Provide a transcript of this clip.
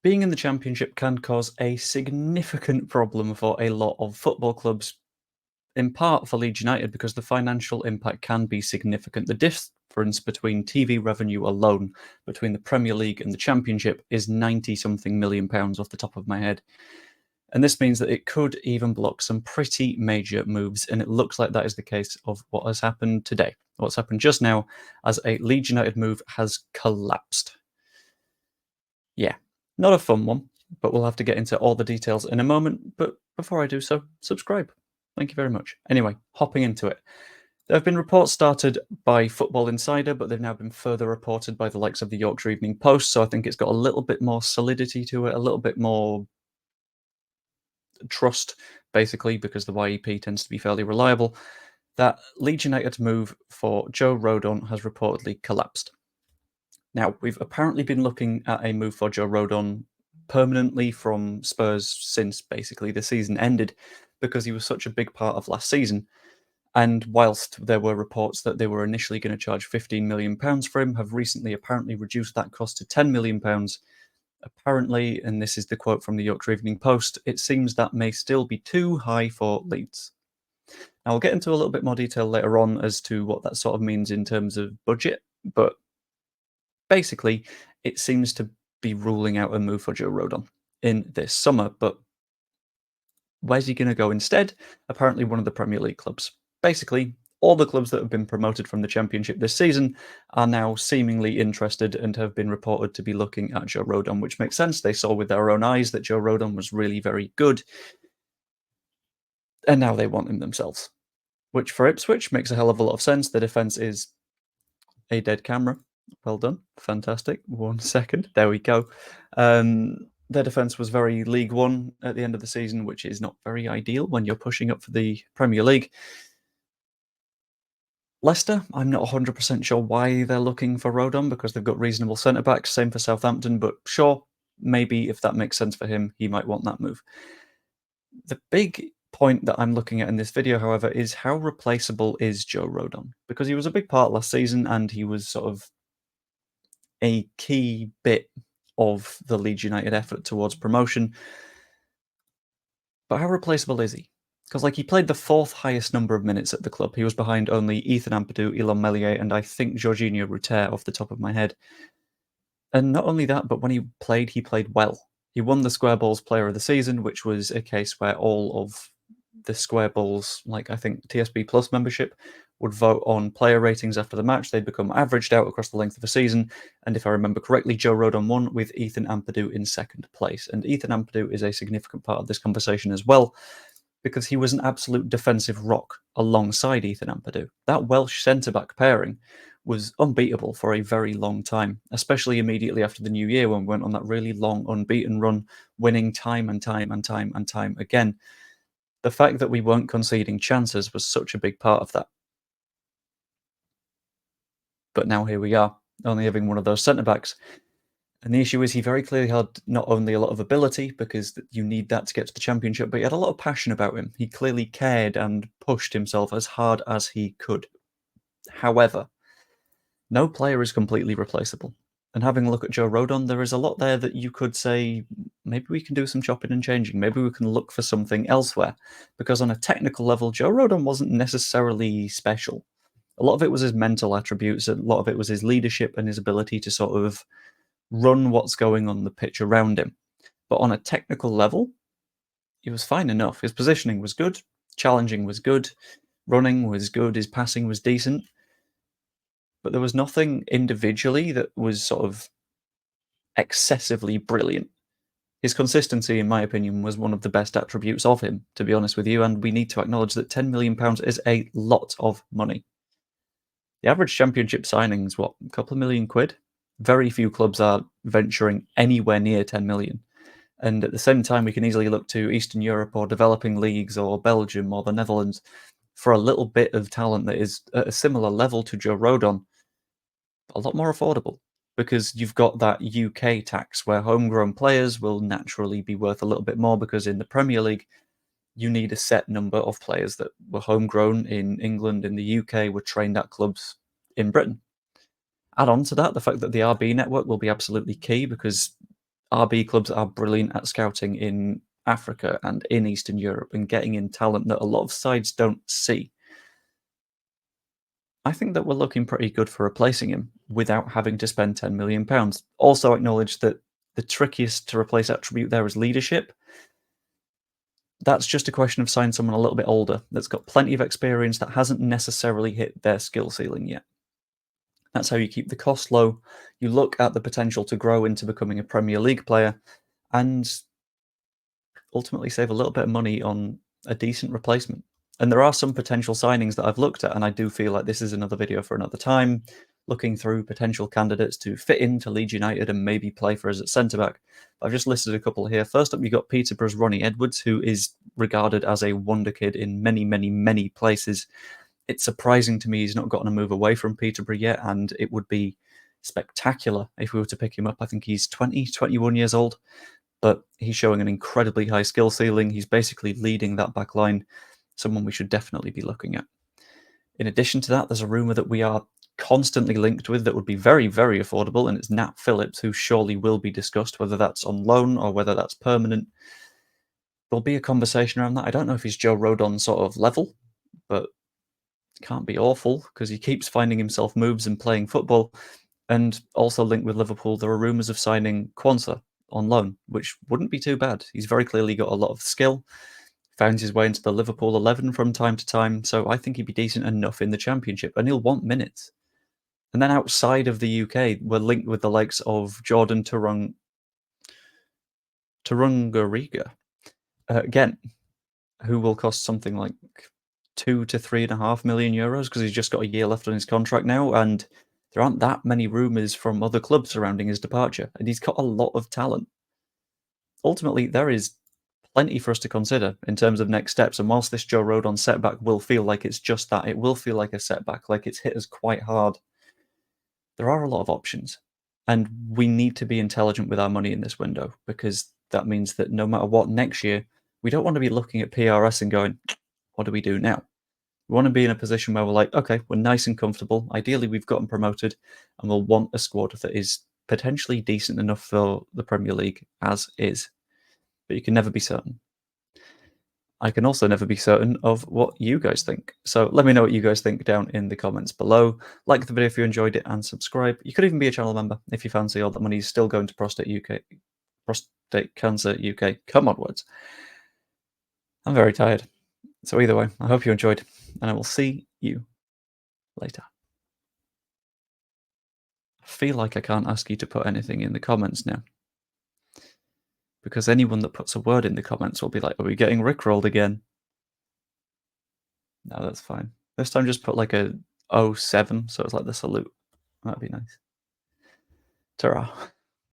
Being in the Championship can cause a significant problem for a lot of football clubs, in part for Leeds United because the financial impact can be significant. The difference between TV revenue alone between the Premier League and the Championship is 90-something million pounds off the top of my head. And this means that it could even block some pretty major moves, and it looks like that is the case of what has happened today. What's happened just now as a Leeds United move has collapsed. Yeah, not a fun one, but we'll have to get into all the details in a moment. But before I do so, subscribe. Thank you very much. Anyway, hopping into it. There have been reports started by Football Insider, but they've now been further reported by the likes of the Yorkshire Evening Post, so I think it's got a little bit more solidity to it, a little bit more trust, basically, because the YEP tends to be fairly reliable, that Leeds United's move for Joe Rodon has reportedly collapsed. Now, we've apparently been looking at a move for Joe Rodon permanently from Spurs since basically the season ended, because he was such a big part of last season. And whilst there were reports that they were initially going to charge £15 million for him, have recently apparently reduced that cost to £10 million. Apparently, and this is the quote from the Yorkshire Evening Post, it seems that may still be too high for Leeds. Now, I'll get into a little bit more detail later on as to what that sort of means in terms of budget, but basically, it seems to be ruling out a move for Joe Rodon in this summer. But where's he going to go instead? Apparently, one of the Premier League clubs. Basically, all the clubs that have been promoted from the Championship this season are now seemingly interested and have been reported to be looking at Joe Rodon, which makes sense. They saw with their own eyes that Joe Rodon was really very good, and now they want him themselves, which for Ipswich makes a hell of a lot of sense. The defence is a dead camera. Well done. Fantastic. 1 second. There we go. Their defence was very League One at the end of the season, which is not very ideal when you're pushing up for the Premier League. Leicester, I'm not 100% sure why they're looking for Rodon, because they've got reasonable centre-backs. Same for Southampton, but sure, maybe if that makes sense for him, he might want that move. The big point that I'm looking at in this video, however, is how replaceable is Joe Rodon? Because he was a big part last season, and he was sort of a key bit of the Leeds United effort towards promotion. But how replaceable is he? Because he played the fourth highest number of minutes at the club. He was behind only Ethan Ampadu, Ilon Meslier, and I think Jorginho Rutter off the top of my head. And not only that, but when he played well. He won the Square Balls Player of the Season, which was a case where all of the Square Balls, I think TSB Plus membership, would vote on player ratings after the match. They'd become averaged out across the length of a season. And if I remember correctly, Joe Rodon won with Ethan Ampadu in second place. And Ethan Ampadu is a significant part of this conversation as well, because he was an absolute defensive rock alongside Ethan Ampadu. That Welsh centre-back pairing was unbeatable for a very long time, especially immediately after the new year when we went on that really long unbeaten run, winning time and time and time and time again. The fact that we weren't conceding chances was such a big part of that. But now here we are, only having one of those centre-backs. And the issue is he very clearly had not only a lot of ability, because you need that to get to the Championship, but he had a lot of passion about him. He clearly cared and pushed himself as hard as he could. However, no player is completely replaceable. And having a look at Joe Rodon, there is a lot there that you could say, maybe we can do some chopping and changing. Maybe we can look for something elsewhere. Because on a technical level, Joe Rodon wasn't necessarily special. A lot of it was his mental attributes. A lot of it was his leadership and his ability to sort of run what's going on the pitch around him. But on a technical level, he was fine enough. His positioning was good. Challenging was good. Running was good. His passing was decent. But there was nothing individually that was sort of excessively brilliant. His consistency, in my opinion, was one of the best attributes of him, to be honest with you, and we need to acknowledge that £10 million is a lot of money. The average Championship signing is, what, a couple of million quid? Very few clubs are venturing anywhere near 10 million. And at the same time, we can easily look to Eastern Europe or developing leagues or Belgium or the Netherlands for a little bit of talent that is at a similar level to Joe Rodon, a lot more affordable, because you've got that UK tax where homegrown players will naturally be worth a little bit more, because in the Premier League, you need a set number of players that were homegrown in England, in the UK, were trained at clubs in Britain. Add on to that the fact that the RB network will be absolutely key, because RB clubs are brilliant at scouting in Africa and in Eastern Europe and getting in talent that a lot of sides don't see. I think that we're looking pretty good for replacing him without having to spend £10 million. Also acknowledge that the trickiest to replace attribute there is leadership. That's just a question of signing someone a little bit older that's got plenty of experience that hasn't necessarily hit their skill ceiling yet. That's how you keep the cost low. You look at the potential to grow into becoming a Premier League player and ultimately save a little bit of money on a decent replacement. And there are some potential signings that I've looked at, and I do feel like this is another video for another time, looking through potential candidates to fit into Leeds United and maybe play for us at centre-back. I've just listed a couple here. First up, you've got Peterborough's Ronnie Edwards, who is regarded as a wonder kid in many, many, many places. It's surprising to me he's not gotten a move away from Peterborough yet, and it would be spectacular if we were to pick him up. I think he's 20, 21 years old, but he's showing an incredibly high skill ceiling. He's basically leading that back line, someone we should definitely be looking at. In addition to that, there's a rumour that we are constantly linked with that would be very, very affordable, and it's Nat Phillips, who surely will be discussed, whether that's on loan or whether that's permanent. There'll be a conversation around that. I don't know if he's Joe Rodon sort of level, but can't be awful because he keeps finding himself moves and playing football. And also linked with Liverpool, there are rumours of signing Quansah on loan, which wouldn't be too bad. He's very clearly got a lot of skill, finds his way into the Liverpool 11 from time to time, so I think he'd be decent enough in the Championship, and he'll want minutes. And then outside of the UK, we're linked with the likes of Jordan Turungariga, again, who will cost something like €2 to €3.5 million because he's just got a year left on his contract now, and there aren't that many rumours from other clubs surrounding his departure, and he's got a lot of talent. Ultimately, there is plenty for us to consider in terms of next steps, and whilst this Joe Rodon setback will feel like it's just that, it will feel like a setback, like it's hit us quite hard. There are a lot of options, and we need to be intelligent with our money in this window, because that means that no matter what next year, we don't want to be looking at PRS and going, what do we do now? We want to be in a position where we're like, okay, we're nice and comfortable. Ideally, we've gotten promoted, and we'll want a squad that is potentially decent enough for the Premier League as is. But you can never be certain. I can also never be certain of what you guys think. So let me know what you guys think down in the comments below. Like the video if you enjoyed it, and subscribe. You could even be a channel member if you fancy all that money is still going to Prostate Cancer UK. Come on, words. I'm very tired. So either way, I hope you enjoyed, and I will see you later. I feel like I can't ask you to put anything in the comments now, because anyone that puts a word in the comments will be like, are we getting rickrolled again? No, that's fine. This time just put like a 07, so it's like the salute. That'd be nice. Ta-ra.